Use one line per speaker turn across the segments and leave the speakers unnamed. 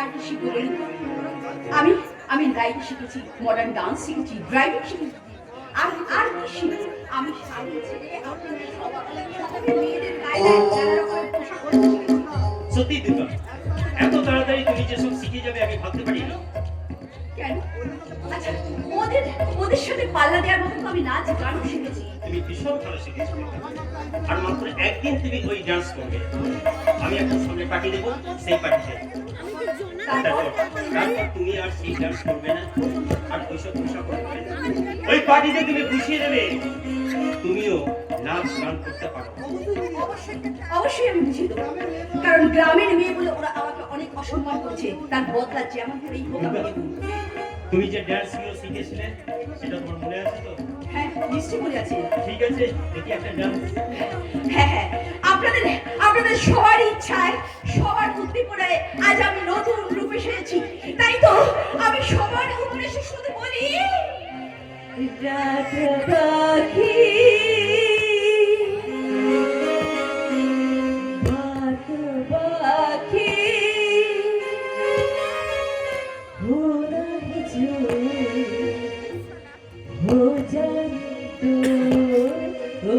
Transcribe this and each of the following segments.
আর কি শিখবো বলুন তো? আমি আমি লাইট শিখেছি, মডার্ন ডান্স শিখেছি, ড্রাইভিং শিখেছি, আর আর কি শিখবো? আমি শাড়ি ছেড়ে আপনাদের সবার মেয়েদের গায়ে নানা রকমের পোশাক পরতে শিখেছি।
সত্যি দুর্গা, এত তাড়াতাড়ি তুমি যেসব শিখে যাবে আমি ভাবতে পারিনি।
কেন? আচ্ছা, ওদের ওদের সাথে পাল্লা দেওয়ার মতো তো আমি নাচ গানও শিখেছি।
তুমি ভীষণ ভালো শিখেছো, আর মাত্র একদিন তুমি ওই ডান্স করবে। আমি এখন সামনে পাঠিয়ে দেবো, সেই পাঠিয়ে তারপর তুমি আর সেই ডান্স করবে না, আর ওইসব পোশাক করবে না। ওই পার্টিতে তুমি বুঝিয়ে দেবে তুমিও নাচ গান করতে পারো।
অবশ্যই আমি বুঝিয়ে দেবো, কারণ গ্রামের মেয়ে বলে ওরা আমাকে অনেক অসম্মান করছে, তার বদলা যেমন করেই হোক আমি নেব।
তুমি যে ডান্স গুলো শিখেছিলে সেটা তোমার মনে আছে তো?
হ্যাঁ, নিশ্চয়ই মনে আছে।
ঠিক আছে, দেখি একটা ডান্স।
হ্যাঁ হ্যাঁ, আপনাদের আপনাদের সবার ইচ্ছায়, সবার উদ্দীপনায় আজ আমি নতুন রূপে সেজেছি, তাই তো আমি সবার উদ্দেশ্যে শুধু বলি, রাত পাখি বাত পাখি हो रही जो हो जाए तो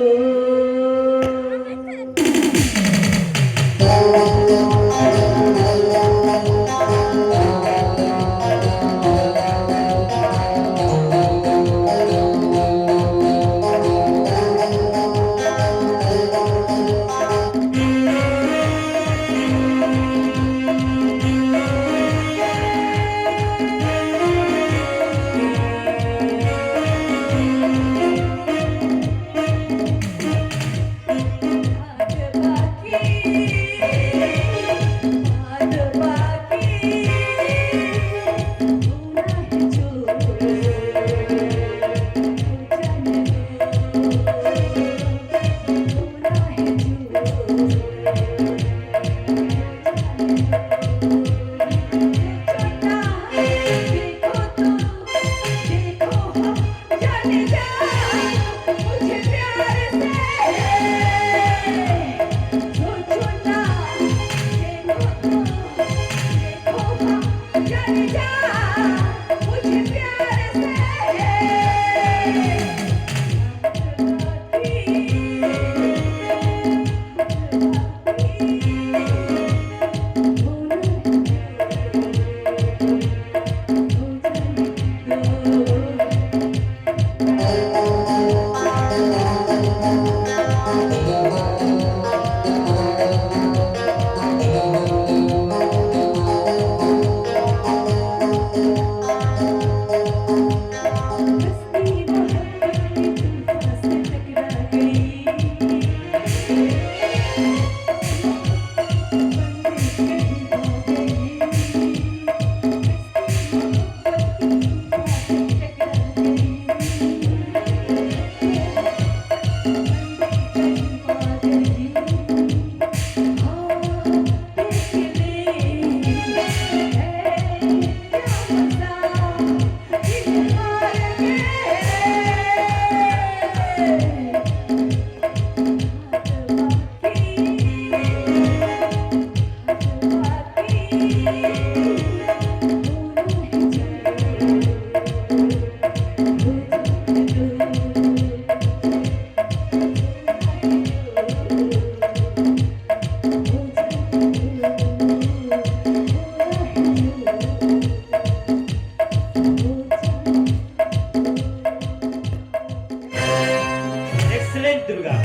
এক্সেলেন্ট দুর্গা,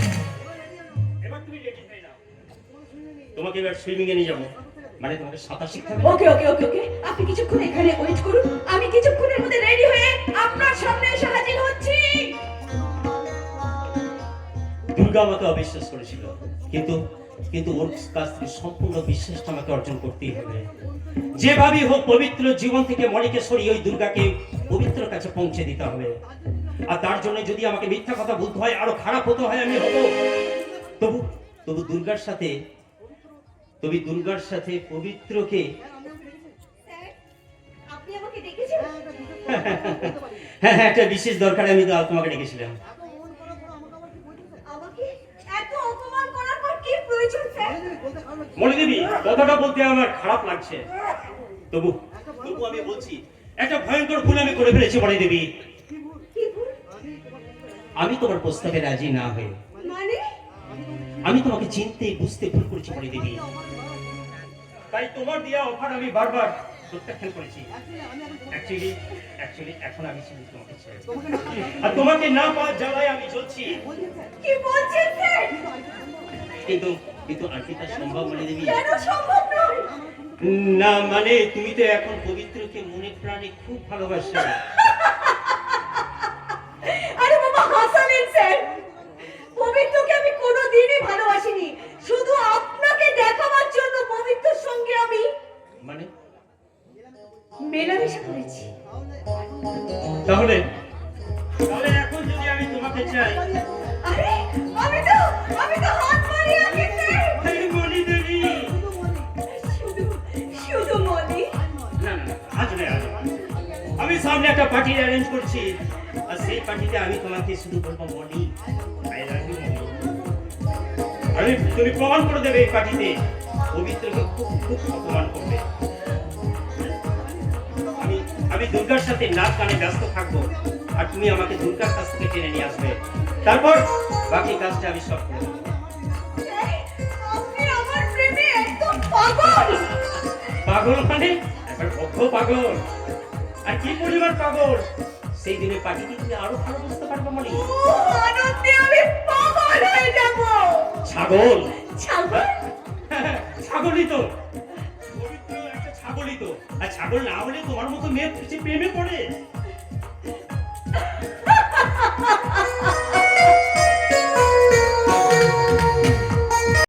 এবার তুমি রেডি হয়ে নাও। তোমাকে এবার সুইমিং এ নিয়ে যাবো, মানে তোমাকে সাঁতার শিখতে হবে।
ওকে ওকে ওকে ওকে, আপনি কিছুক্ষণ এখানে ওয়েট করুন, আমি কিছুক্ষণের মধ্যে রেডি হয়ে আপনার সামনে এসে হাজির হচ্ছি।
দুর্গা আমাকে অবিশ্বাস করেছিল, কিন্তু কিন্তু ওর কাছ থেকে সম্পূর্ণ বিশ্বাসটা আমাকে অর্জন করতেই হবে। যেভাবেই হোক পবিত্র জীবন থেকে মনিকে সরিয়ে ওই দুর্গাকে পবিত্র কাছে পৌঁছে দিতে হবে। আর তার জন্য যদি আমাকে মিথ্যা কথা বলতে হয়, আরো খারাপ হতে হয়, আমি হবো। তবু তবু দুর্গার সাথে পবিত্রকে
আপনি আমাকে ডেকেছেন?
হ্যাঁ হ্যাঁ, একটা বিশেষ দরকারে আমি তোমাকে ডেকেছিলাম।
আমাকে এত অপমান করার পর কি প্রয়োজন স্যার?
মনি দেবী, কথাটা বলতে আমার খারাপ লাগছে, তবু তবু আমি বলছি একটা ভয়ঙ্কর ভুল আমি করে ফেলেছি মণি দেবী।
কি ভুল?
আমি তোমার প্রস্তাবে রাজি না হয়ে
মানে
আমি তোমাকে চিনতে বুঝতে ভুল করেছি মণি দেবী। তাই তোমার দেওয়া অফার আমি বারবার প্রত্যাখ্যান করেছি। অ্যাকচুয়ালি এখন আমি চিনি তোমাকে ছেড়ে। আর তোমাকে না পাওয়ার জ্বালায় আমি জ্বলছি।
কি বলছেন স্যার?
কিন্তু কিন্তু আর কি তা সম্ভব মণি দেবী?
কেন সম্ভব নয়?
না মানে তুমি তো এখন পবিত্রকে মনে প্রাণে খুব ভালোবাসো।
আরে বাবা হাসালেন স্যার, পবিত্রকে আমি কোনোদিনই ভালোবাসিনি। শুধু আপনাকে দেখাবার জন্য পবিত্রর সঙ্গে আমি
মানে
মেলামেশা করেছি।
তাহলে তাহলে এখন যদি আমি তোমাকে চাই,
আরে আমি তো হাত মারি আছি স্যার।
আরে মণি দেবী,
শুধু শুধু মনি।
না না না, আজ নয়, আজ নয়। আমি সামনে একটা পার্টি অ্যারেঞ্জ করছি, আর সেই পার্টিতে আমি তোমাকে শুধু বলবো মণি, I love you, মণি। আরে তুমি প্রমাণ করে দেবে এই পার্টিতে পবিত্রকে খুব খুব অপমান করবে। আমি দুর্গার সাথে নাচ গানে ব্যস্ত থাকবো, আর তুমি আমাকে দুর্গার কাছ থেকে টেনে নিয়ে আসবে। তারপর বাকি কাজটা আমি সব করে দেবো।
স্যার, আপনি আমার প্রেমে একদম পাগল।
পাগল মানে একবার বদ্ধ পাগল। আর কি পরিমাণ পাগল সেই দিনে পার্টিতে তুমি আরো ভালো বুঝতে পারবে মণি।
ও আনন্দে আমি পাগল হয়ে যাব।
ছাগল
ছাগল?
ছাগলই তো, পবিত্র একটা ছাগলই তো। আর ছাগল না হলে তোমার মতো মেয়ে প্রেমে পড়ে?